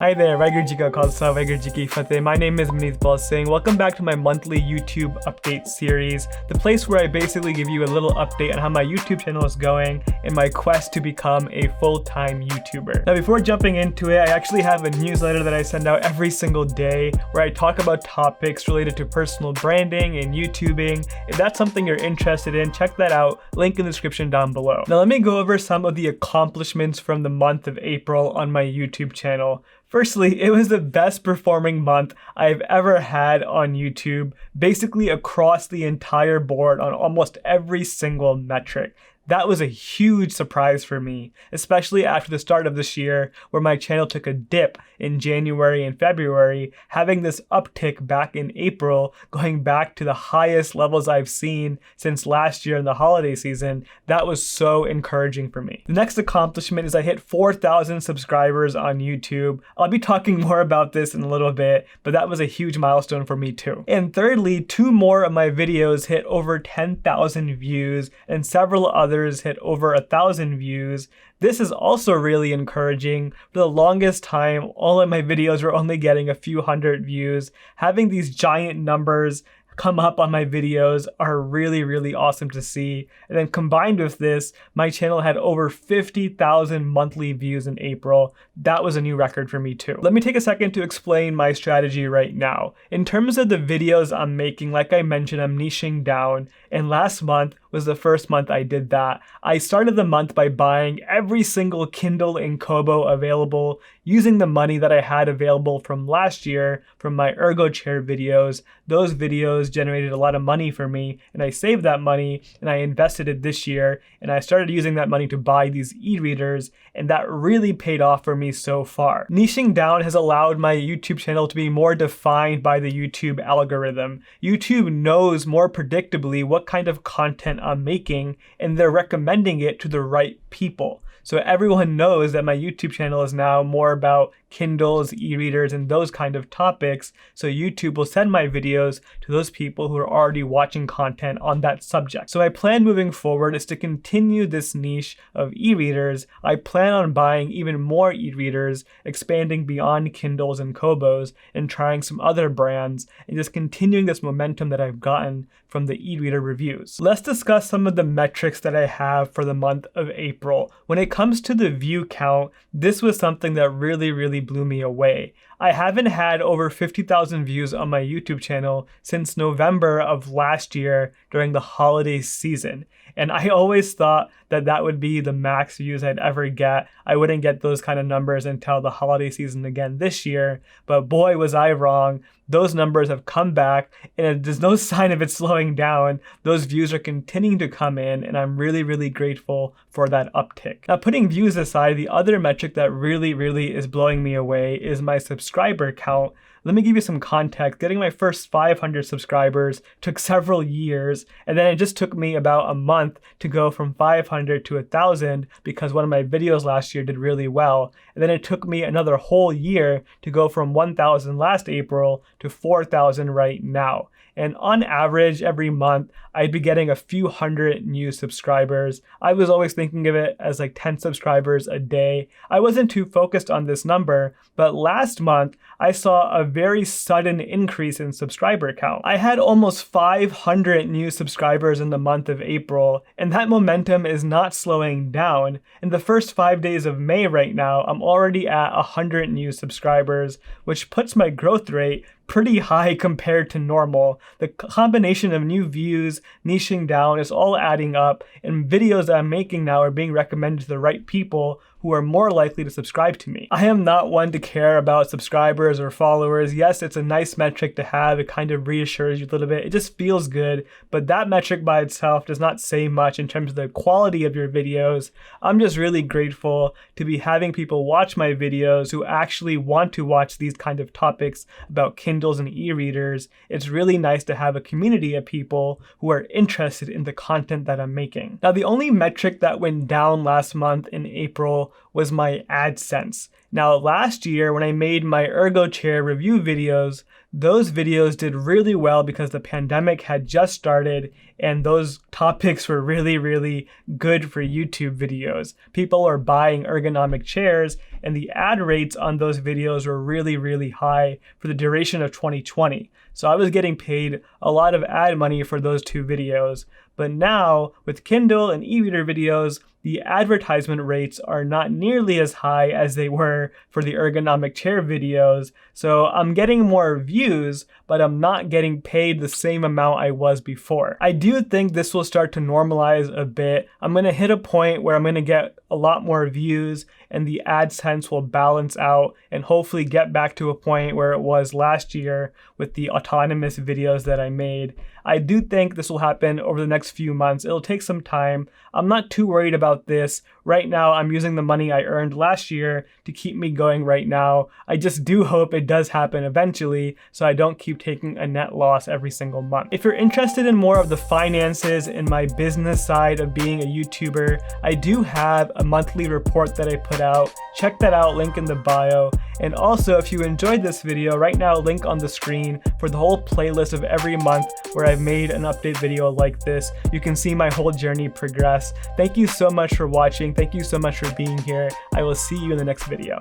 Hi there, Waheguru Ji Ka Khalsa, Waheguru Ji Ki Fateh. My name is Maneetpaul Singh. Welcome back to my monthly YouTube update series, the place where I basically give you a little update on how my YouTube channel is going in my quest to become a full-time YouTuber. Now, before jumping into it, I actually have a newsletter that I send out every single day where I talk about topics related to personal branding and YouTubing. If that's something you're interested in, check that out. Link in the description down below. Now, let me go over some of the accomplishments from the month of April on my YouTube channel. Firstly, it was the best performing month I've ever had on YouTube, basically across the entire board on almost every single metric. That was a huge surprise for me, especially after the start of this year where my channel took a dip in January and February, having this uptick back in April, going back to the highest levels I've seen since last year in the holiday season. That was so encouraging for me. The next accomplishment is I hit 4,000 subscribers on YouTube. I'll be talking more about this in a little bit, but that was a huge milestone for me too. And thirdly, 2 more of my videos hit over 10,000 views and several others hit over 1,000 views. This is also really encouraging. For the longest time, all of my videos were only getting a few hundred views. Having these giant numbers come up on my videos are really awesome to see. And then combined with this, my channel had over 50,000 monthly views in April. That was a new record for me too. Let me take a second to explain my strategy right now. In terms of the videos I'm making, like I mentioned, I'm niching down, and last month was the first month I did that. I started the month by buying every single Kindle and Kobo available, using the money that I had available from last year from my ergo chair videos. Those videos generated a lot of money for me, and I saved that money and I invested it this year, and I started using that money to buy these e-readers, and that really paid off for me so far. Niching down has allowed my YouTube channel to be more defined by the YouTube algorithm. YouTube knows more predictably what kind of content I'm making, and they're recommending it to the right people. So everyone knows that my YouTube channel is now more about Kindles, e-readers, and those kind of topics. So YouTube will send my videos to those people who are already watching content on that subject. So my plan moving forward is to continue this niche of e-readers. I plan on buying even more e-readers, expanding beyond Kindles and Kobos, and trying some other brands, and just continuing this momentum that I've gotten from the e-reader reviews. Let's discuss some of the metrics that I have for the month of April. When it comes to the view count, this was something that really blew me away. I haven't had over 50,000 views on my YouTube channel since November of last year during the holiday season. And I always thought that that would be the max views I'd ever get. I wouldn't get those kind of numbers until the holiday season again this year. But boy, was I wrong. Those numbers have come back, and there's no sign of it slowing down. Those views are continuing to come in, and I'm really grateful for that uptick. Now, putting views aside, the other metric that really is blowing me away is my subscriber count. Let me give you some context. Getting my first 500 subscribers took several years, and then it just took me about a month to go from 500 to 1,000 because one of my videos last year did really well. And then it took me another whole year to go from 1,000 last April to 4,000 right now. And on average, every month, I'd be getting a few hundred new subscribers. I was always thinking of it as like 10 subscribers a day. I wasn't too focused on this number, but last month, I saw a very sudden increase in subscriber count. I had almost 500 new subscribers in the month of April, and that momentum is not slowing down. In the first 5 days of May right now, I'm already at 100 new subscribers, which puts my growth rate pretty high compared to normal. The combination of new views, niching down is all adding up, and videos that I'm making now are being recommended to the right people who are more likely to subscribe to me. I am not one to care about subscribers or followers. Yes, it's a nice metric to have. It kind of reassures you a little bit. It just feels good, but that metric by itself does not say much in terms of the quality of your videos. I'm just really grateful to be having people watch my videos who actually want to watch these kind of topics about Kindles and e-readers. It's really nice to have a community of people who are interested in the content that I'm making. Now, the only metric that went down last month in April was my Adsense. Now, last year when I made my ergo chair review videos, those videos did really well because the pandemic had just started and those topics were really good for YouTube videos. People are buying ergonomic chairs and the ad rates on those videos were really high for the duration of 2020. So I was getting paid a lot of ad money for those 2 videos. But now, with Kindle and e-reader videos, the advertisement rates are not nearly as high as they were for the ergonomic chair videos. So I'm getting more views, but I'm not getting paid the same amount I was before. I do think this will start to normalize a bit. I'm gonna hit a point where I'm gonna get a lot more views and the AdSense will balance out and hopefully get back to a point where it was last year with the autonomous videos that I made. I do think this will happen over the next few months. It'll take some time. I'm not too worried about this. Right now, I'm using the money I earned last year to keep me going right now. I just do hope it does happen eventually so I don't keep taking a net loss every single month. If you're interested in more of the finances and my business side of being a YouTuber, I do have a monthly report that I put out. Check that out, link in the bio. And also, if you enjoyed this video, right now, link on the screen for the whole playlist of every month where I've made an update video like this. You can see my whole journey progress. Thank you so much for watching. Thank you so much for being here. I will see you in the next video.